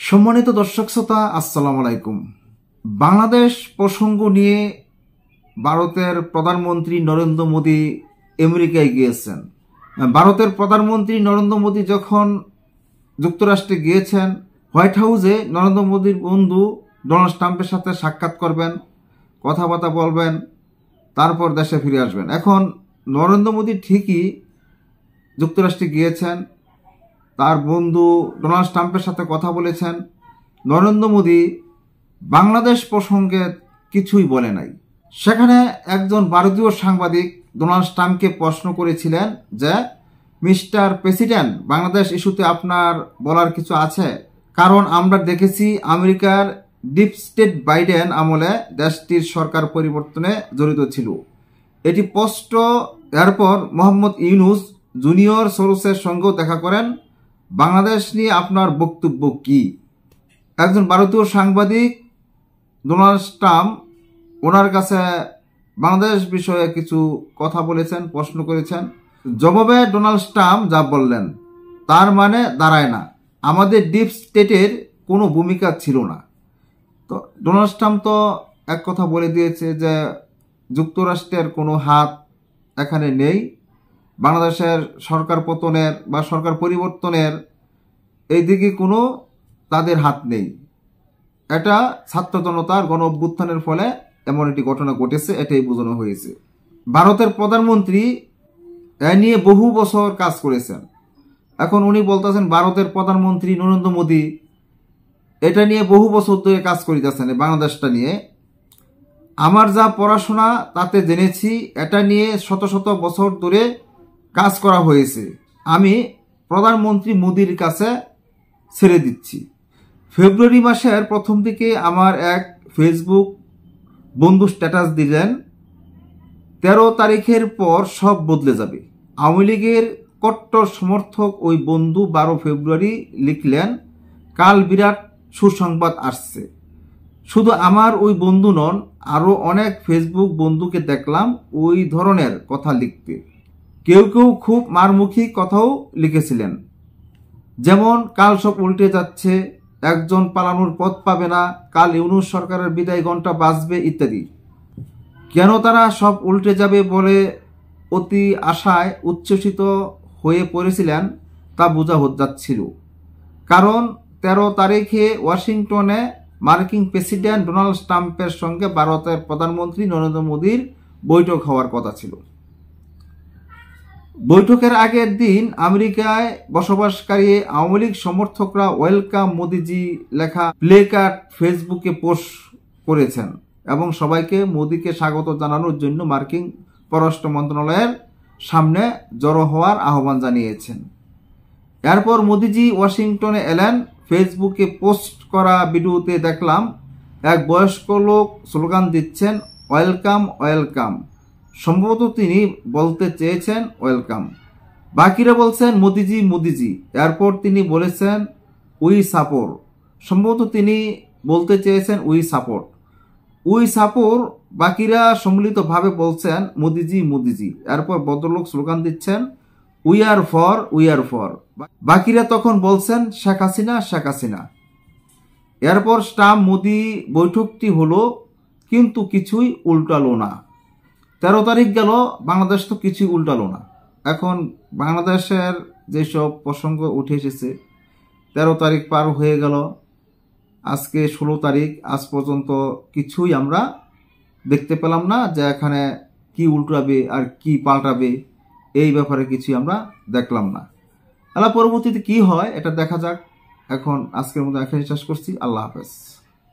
সম্মানিত দর্শক শ্রোতা, আসসালামু আলাইকুম। বাংলাদেশ প্রসঙ্গ নিয়ে ভারতের প্রধানমন্ত্রী নরেন্দ্র মোদী আমেরিকায় গিয়েছেন। ভারতের প্রধানমন্ত্রী নরেন্দ্র মোদী যখন যুক্তরাষ্ট্রে গিয়েছেন, হোয়াইট হাউসে নরেন্দ্র মোদীর বন্ধু ডোনাল্ড ট্রাম্পের সাথে সাক্ষাৎ করবেন, কথাবার্তা বলবেন, তারপর দেশে ফিরে আসবেন। এখন নরেন্দ্র মোদী ঠিকই যুক্তরাষ্ট্রে গিয়েছেন, তার বন্ধু ডোনাল্ড ট্রাম্পের সাথে কথা বলেছেন। নরেন্দ্র মোদী বাংলাদেশ প্রসঙ্গে কিছুই বলে নাই। সেখানে একজন ভারতীয় সাংবাদিক ডোনাল্ড ট্রাম্পকে প্রশ্ন করেছিলেন যে, মিস্টার প্রেসিডেন্ট, বাংলাদেশ ইস্যুতে আপনার বলার কিছু আছে? কারণ আমরা দেখেছি আমেরিকার ডিপ স্টেট বাইডেন আমলে দেশটির সরকার পরিবর্তনে জড়িত ছিল। এটি স্পষ্ট। এরপর মোহাম্মদ ইউনুস জুনিয়র সোরসের সঙ্গেও দেখা করেন। বাংলাদেশ নিয়ে আপনার বক্তব্য কি? একজন ভারতীয় সাংবাদিক ডোনাল্ড ট্রাম্প ওনার কাছে বাংলাদেশ বিষয়ে কিছু কথা বলেছেন, প্রশ্ন করেছেন। জবাবে ডোনাল্ড ট্রাম্প যা বললেন তার মানে দাঁড়ায় না আমাদের ডিপ স্টেটের কোনো ভূমিকা ছিল না। তো ডোনাল্ড ট্রাম্প তো এক কথা বলে দিয়েছে যে যুক্তরাষ্ট্রের কোনো হাত এখানে নেই, বাংলাদেশের সরকার পতনের বা সরকার পরিবর্তনের এই দিকে কোনো তাদের হাত নেই। এটা ছাত্র জনতার গণ অভ্যুত্থানের ফলে এমন একটি ঘটনা ঘটেছে, এটাই বোঝানো হয়েছে। ভারতের প্রধানমন্ত্রী এ নিয়ে বহু বছর কাজ করেছেন। এখন উনি বলতেছেন ভারতের প্রধানমন্ত্রী নরেন্দ্র মোদী এটা নিয়ে বহু বছর ধরে কাজ করিতেছেন, বাংলাদেশটা নিয়ে। আমার যা পড়াশোনা তাতে জেনেছি এটা নিয়ে শত শত বছর ধরে কাজ করা হয়েছে। আমি প্রধানমন্ত্রী মোদীর কাছে ছেড়ে দিচ্ছি। ফেব্রুয়ারি মাসের প্রথম দিকে আমার এক ফেসবুক বন্ধু স্ট্যাটাস দিলেন, 13 তারিখের পর সব বদলে যাবে। আওয়ামী লীগের কট্টর সমর্থক ওই বন্ধু 12 ফেব্রুয়ারি লিখলেন, কাল বিরাট সুসংবাদ আসছে। শুধু আমার ওই বন্ধু নন, আরও অনেক ফেসবুক বন্ধুকে দেখলাম ওই ধরনের কথা লিখতে। কেউ কেউ খুব মারমুখী কথাও লিখেছিলেন, যেমন কাল সব উল্টে যাচ্ছে, একজন পালানোর পথ পাবে না, কাল ইউনূস সরকারের বিদায় ঘণ্টা বাজবে ইত্যাদি। কেন তারা সব উল্টে যাবে বলে অতি আশায় উচ্ছ্বসিত হয়ে পড়েছিলেন তা বোঝা যাচ্ছিল। কারণ 13 তারিখে ওয়াশিংটনে মার্কিন প্রেসিডেন্ট ডোনাল্ড ট্রাম্পের সঙ্গে ভারতের প্রধানমন্ত্রী নরেন্দ্র মোদীর বৈঠক হওয়ার কথা ছিল। বৈঠকের আগের দিন আমেরিকায় বসবাসকারী আওয়ামী লীগ সমর্থকরা ওয়েলকাম মোদিজি লেখা প্লে কার্ড ফেসবুকে পোস্ট করেছেন এবং সবাইকে মোদীকে স্বাগত জানানোর জন্য মার্কিন পররাষ্ট্র মন্ত্রণালয়ের সামনে জড়ো হওয়ার আহ্বান জানিয়েছেন। এরপর মোদিজি ওয়াশিংটনে এলেন। ফেসবুকে পোস্ট করা ভিডিওতে দেখলাম এক বয়স্ক লোক স্লোগান দিচ্ছেন, ওয়েলকাম ওয়েলকাম। সম্ভবত তিনি বলতে চেয়েছেন ওয়েলকাম। বাকিরা বলছেন মোদিজি মোদিজি। এরপর তিনি বলেছেন উই সাপোর্ট। সম্ভবত তিনি বলতে চেয়েছেন উই সাপোর্ট। We support. বাকিরা সম্মিলিতভাবে বলছেন মোদিজি মোদিজি। এরপর ভদ্রলোক স্লোগান দিচ্ছেন we are for we are for. বাকিরা তখন বলছেন শেখ হাসিনা শেখ হাসিনা। এরপর ট্রাম্প মোদি বৈঠকটি হলো, কিন্তু কিছুই উল্টালো না। 13 তারিখ গেল, বাংলাদেশ তো কিছুই উল্টালো না। এখন বাংলাদেশের যেসব প্রসঙ্গ উঠে এসেছে, 13 তারিখ পার হয়ে গেল, আজকে 16 তারিখ, আজ পর্যন্ত কিছুই আমরা দেখতে পেলাম না যে এখানে কি উল্টাবে আর কি পাল্টাবে, এই ব্যাপারে কিছুই আমরা দেখলাম না। তাহলে পরবর্তীতে কি হয় এটা দেখা যাক। এখন আজকের মতো এখানে শেষ করছি। আল্লাহ হাফেজ।